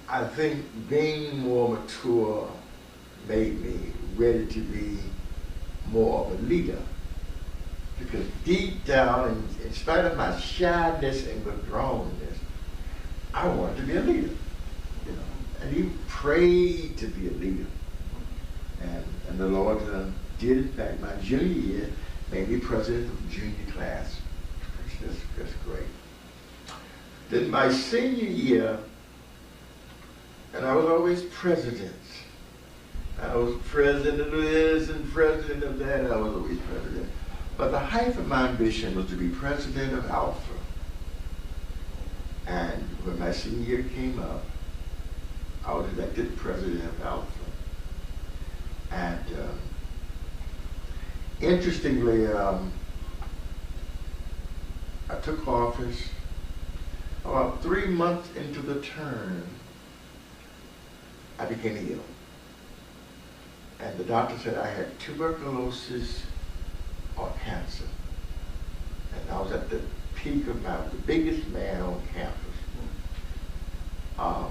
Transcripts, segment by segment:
I think being more mature made me ready to be more of a leader. Because deep down, in spite of my shyness and withdrawnness, I wanted to be a leader. You know, and he prayed to be a leader. And the Lord did, in fact, my junior year, made me president of the junior class. That's great. Then my senior year, and I was always president. I was president of this and president of that. I was always president. But the height of my ambition was to be president of Alpha. And when my senior year came up, I was elected president of Alpha. And interestingly, I took office about 3 months into the term. I became ill. And the doctor said I had tuberculosis or cancer. And I was at the peak of the biggest man on campus. I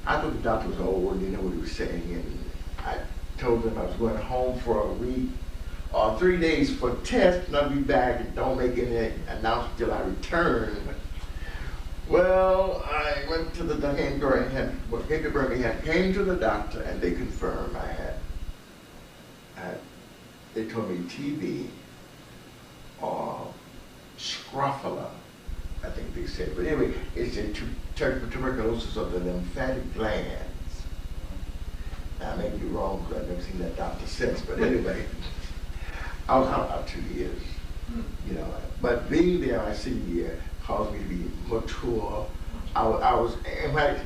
thought the doctor was old and didn't know what he was saying. And I told him I was going home for a week or 3 days for tests, and I'll be back and don't make any announcement till I return. Well, I went to the Birmingham, came to the doctor, and they confirmed I had they told me TB or scrofula, I think they said. But anyway, it's a tuberculosis of the lymphatic glands. Now, I may be wrong because I've never seen that doctor since, but anyway, I was out about 2 years, you know. But being there my senior year caused me to be mature. I was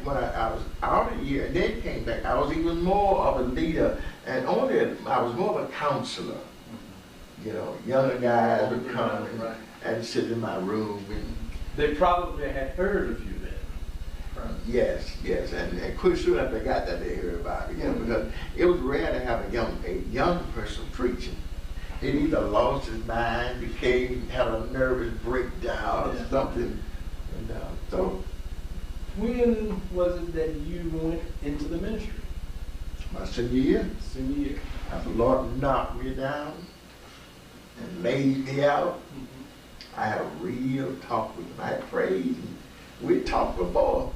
when I was out a year and then came back, I was even more of a leader, and I was more of a counselor. You know, younger guys would come and sit in my room. And they probably had heard of you then. Right? Yes, and pretty soon I forgot that they heard about it, you know, because it was rare to have a young person preaching. He either lost his mind, had a nervous breakdown or something. And so, when was it that you went into the ministry? My senior year. Senior year. After the Lord knocked me down and laid me out, I had a real talk with him. I had prayed, and we talked before.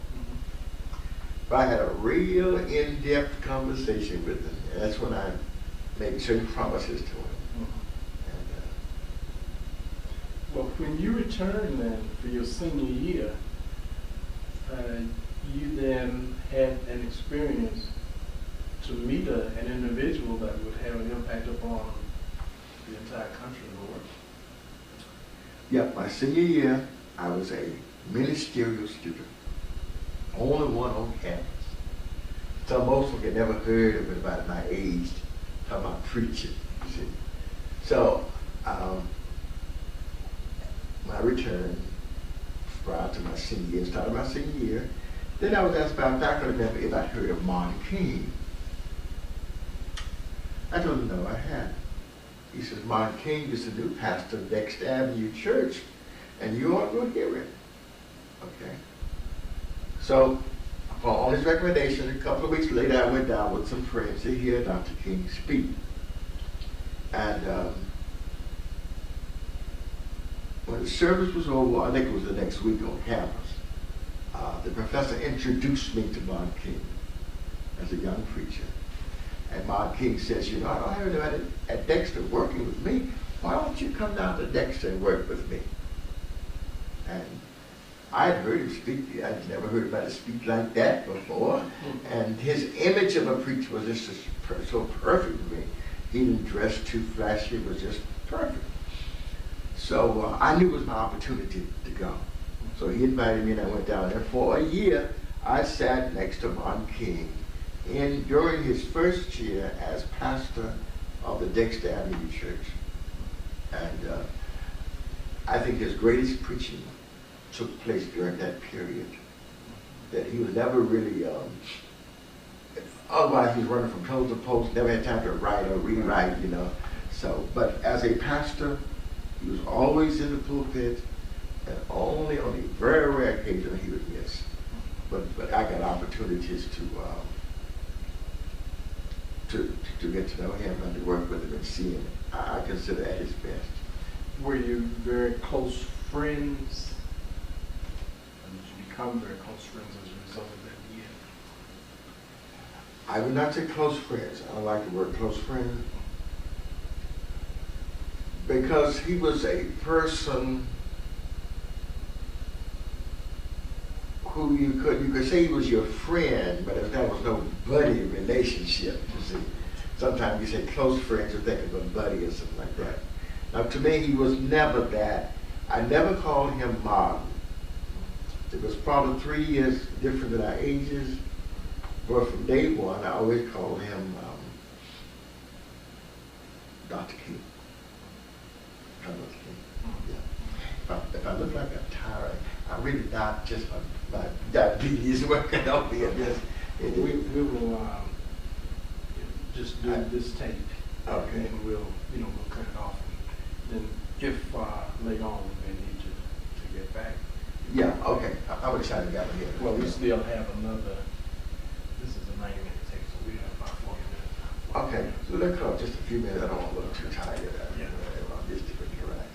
But I had a real in-depth conversation with him, and that's when I made certain promises to him. Well, when you returned then for your senior year, you then had an experience to meet an individual that would have an impact upon the entire country and the world. Yeah, my senior year, I was a ministerial student, only one on campus. So most of them had never heard of it about my age, talking about preaching, you see. So, when I returned prior to my senior year, started my senior year, then I was asked by a faculty member if I'd heard of Martin King. I told him no, I hadn't. He says, Martin King is the new pastor of Dexter Avenue Church, and you ought to hear it. Okay. So, on his recommendation, a couple of weeks later, I went down with some friends to hear Dr. King speak. And when the service was over, I think it was the next week on campus, the professor introduced me to Martin King as a young preacher. And Martin King says, you know, I heard about it at Dexter working with me. Why don't you come down to Dexter and work with me? And I had heard him speak. I'd never heard anybody speak like that before. And his image of a preacher was just so perfect to me. He didn't dress too flashy. It was just perfect. So I knew it was my opportunity to go. So he invited me and I went down there. For a year, I sat next to Martin King during his first year as pastor of the Dexter Avenue Church. And I think his greatest preaching took place during that period. That he was never really, otherwise he was running from post to post, never had time to write or rewrite, you know. So, but as a pastor, he was always in the pulpit, and only on a very rare occasion he would miss. but I got opportunities to get to know him and to work with him and see him. I consider at his best. Were you very close friends? Or did you become very close friends as a result of that year? I would not say close friends. I don't like the word close friend, because he was a person who you could say he was your friend, but if that was no buddy relationship, you see. Sometimes you say close friends, you think of a buddy or something like that. Now to me, he was never that. I never called him Martin. It was probably 3 years different in our ages, but from day one, I always called him Dr. King. Dr. King, yeah. If I look like a tyrant, I really not just my diabetes working on me. We will just do this tape. Okay. And we'll cut it off. And then if later on we may need to get back. Yeah, okay. I'm excited about it here. Well, we still have another, this is a 90-minute tape, so we have about 40 minutes. Okay, so let's call just a few minutes. I don't want to look too tired. Yeah. I'm just to relax.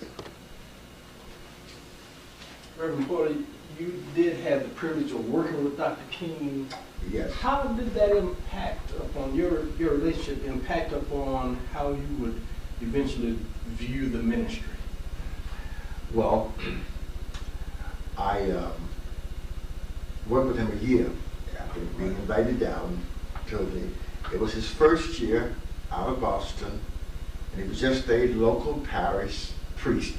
Reverend Porter, you did have the privilege of working with Dr. King. Yes. How did that impact upon your relationship, impact upon how you would eventually view the ministry? Well, I worked with him a year after being invited down to it was his first year out of Boston, and he was just a local parish priest,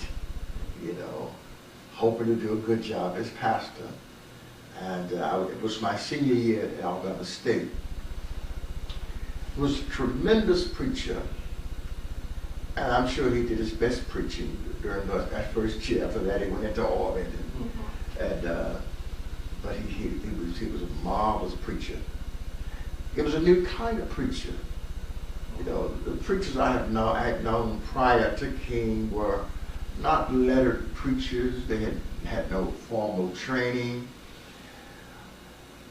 hoping to do a good job as pastor. And it was my senior year at Alabama State. He was a tremendous preacher, and I'm sure he did his best preaching during that first year. After that, he went into orbit, but he was a marvelous preacher. He was a new kind of preacher. The preachers I had known prior to King were not lettered preachers. They had no formal training.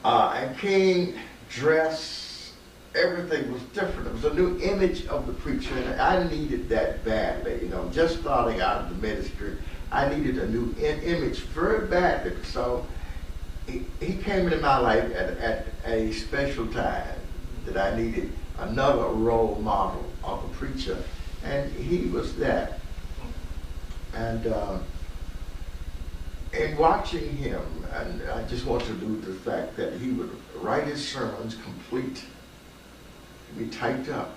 And King dress, everything was different. It was a new image of the preacher, and I needed that badly. Just starting out of the ministry, I needed a new image very badly. So he came into my life at a special time that I needed another role model of a preacher, and he was that. And in watching him, and I just want to allude to the fact that he would write his sermons complete, be typed up.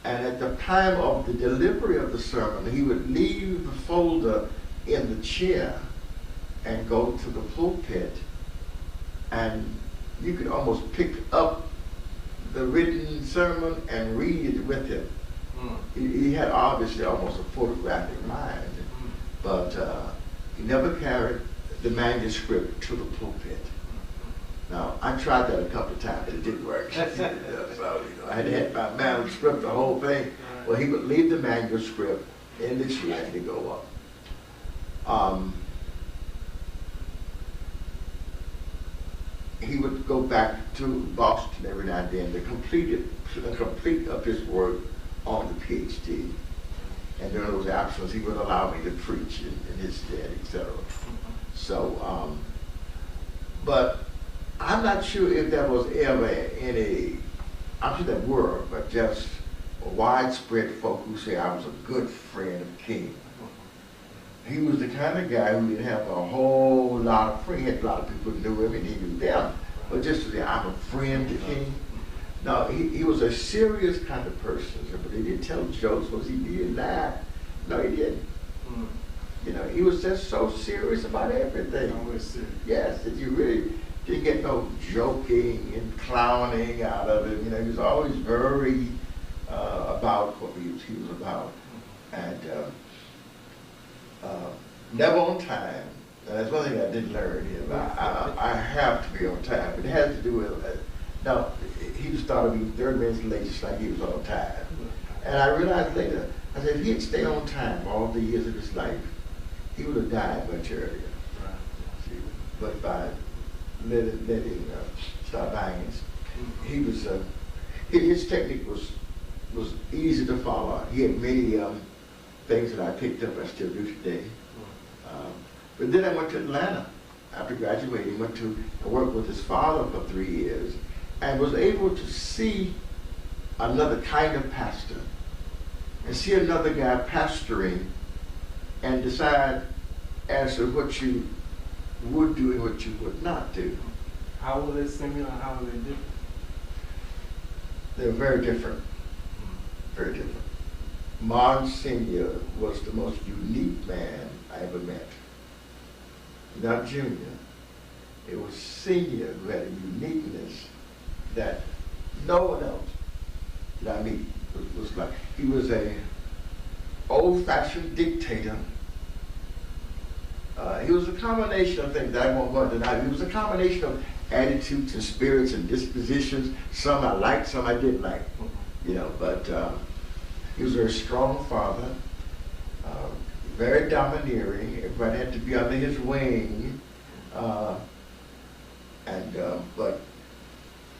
And at the time of the delivery of the sermon, he would leave the folder in the chair and go to the pulpit, and you could almost pick up the written sermon and read it with him. He had obviously almost a photographic mind, but he never carried the manuscript to the pulpit. Now, I tried that a couple of times, but it didn't work. So, I had my manuscript, the whole thing. Well, he would leave the manuscript in the chair and he'd go up. He would go back to Boston every now and then to complete up his work on the PhD. And during those absences, he would allow me to preach in his stead, etc. So, but I'm not sure if there was ever any, I'm sure there were, but just widespread folk who say I was a good friend of King. He was the kind of guy who didn't have a whole lot of friends. He had a lot of people who knew him and he knew them. But just to say, I'm a friend to King. No, he was a serious kind of person. But he didn't tell jokes. Was he did that? No, he didn't. He was just so serious about everything. Always serious. Yes, that you really didn't get no joking and clowning out of it. He was always very about what he was about. And never on time. And that's one thing I did learn here. I have to be on time. It has to do with, now, he started being 30 minutes late just like he was on time. And I realized later, I said, if he had stayed on time all the years of his life, he would have died much earlier. But by letting start banging. He was his technique was easy to follow. He had many things that I picked up I still do today. But then I went to Atlanta after graduating. Went to work with his father for 3 years, and was able to see another kind of pastor, and see another guy pastoring, and decide as to what you would do and what you would not do. How were they similar? How were they different? They're very different. Very different. Monsignor was the most unique man I ever met. Not Junior. It was Senior who had a uniqueness that no one else that I meet was like. He was a old-fashioned dictator. He was a combination of things that I won't go into now. He was a combination of attitudes and spirits and dispositions. Some I liked, some I didn't like. You know, but he was a very strong father, very domineering. Everybody had to be under his wing. But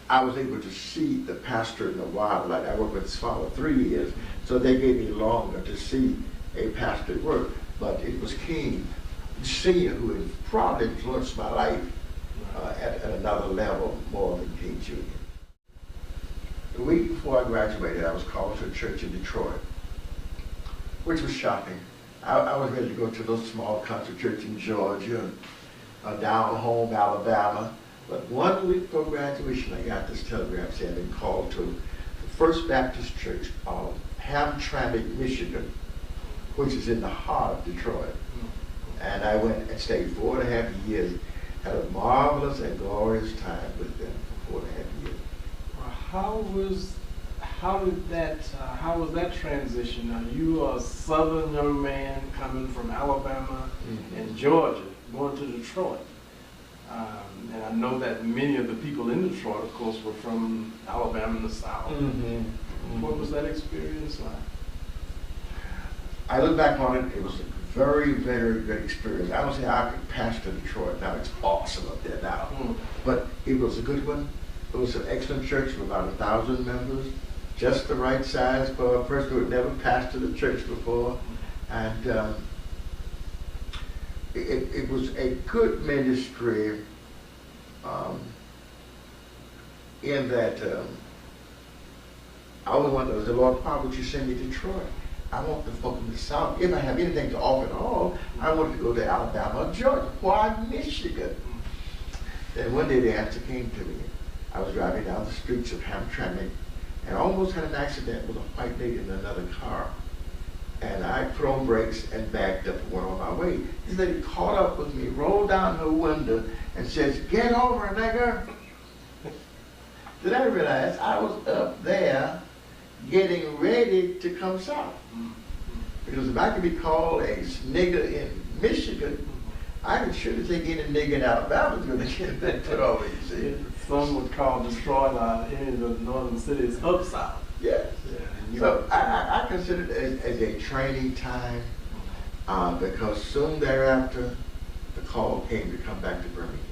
I was able to see the pastor in the wild. Like I worked with his father 3 years, so they gave me longer to see a pastor work. But it was King Senior who had probably influenced my life at another level more than King Junior. The week before I graduated, I was called to a church in Detroit, which was shocking. I was ready to go to those small country church in Georgia, down home, Alabama. But 1 week before graduation, I got this telegram saying I'd been called to the First Baptist Church of Hamtramck, Michigan, which is in the heart of Detroit. And I went and stayed 4.5 years, had a marvelous and glorious time with them for 4.5 years. How was that transition? Now you are a Southern young man coming from Alabama and Georgia, going to Detroit. And I know that many of the people in Detroit, of course, were from Alabama and the South. What was that experience like? I look back on it, it was a very, very good experience. I don't say I could pastor Detroit now, it's awesome up there now. But it was a good one. It was an excellent church with about 1,000 members, just the right size for a person who had never pastored a church before. And it was a good ministry in that I always wondered, the Lord, why would you send me to Detroit? I want the folk in the South. If I have anything to offer at all, I want to go to Alabama or Georgia. Why Michigan? Then one day the answer came to me. I was driving down the streets of Hamtramck and almost had an accident with a white lady in another car. And I put on brakes and backed up and went on my way. This lady caught up with me, rolled down her window, and says, "Get over, nigger." Then I realized I was up there getting ready to come south. Because if I could be called a nigger in Michigan, I could surely take any nigger in Alabama is going to get that put over, you see. Some would call Detroit any of the northern cities up south. Yes. So I consider it as a training time because soon thereafter the call came to come back to Birmingham.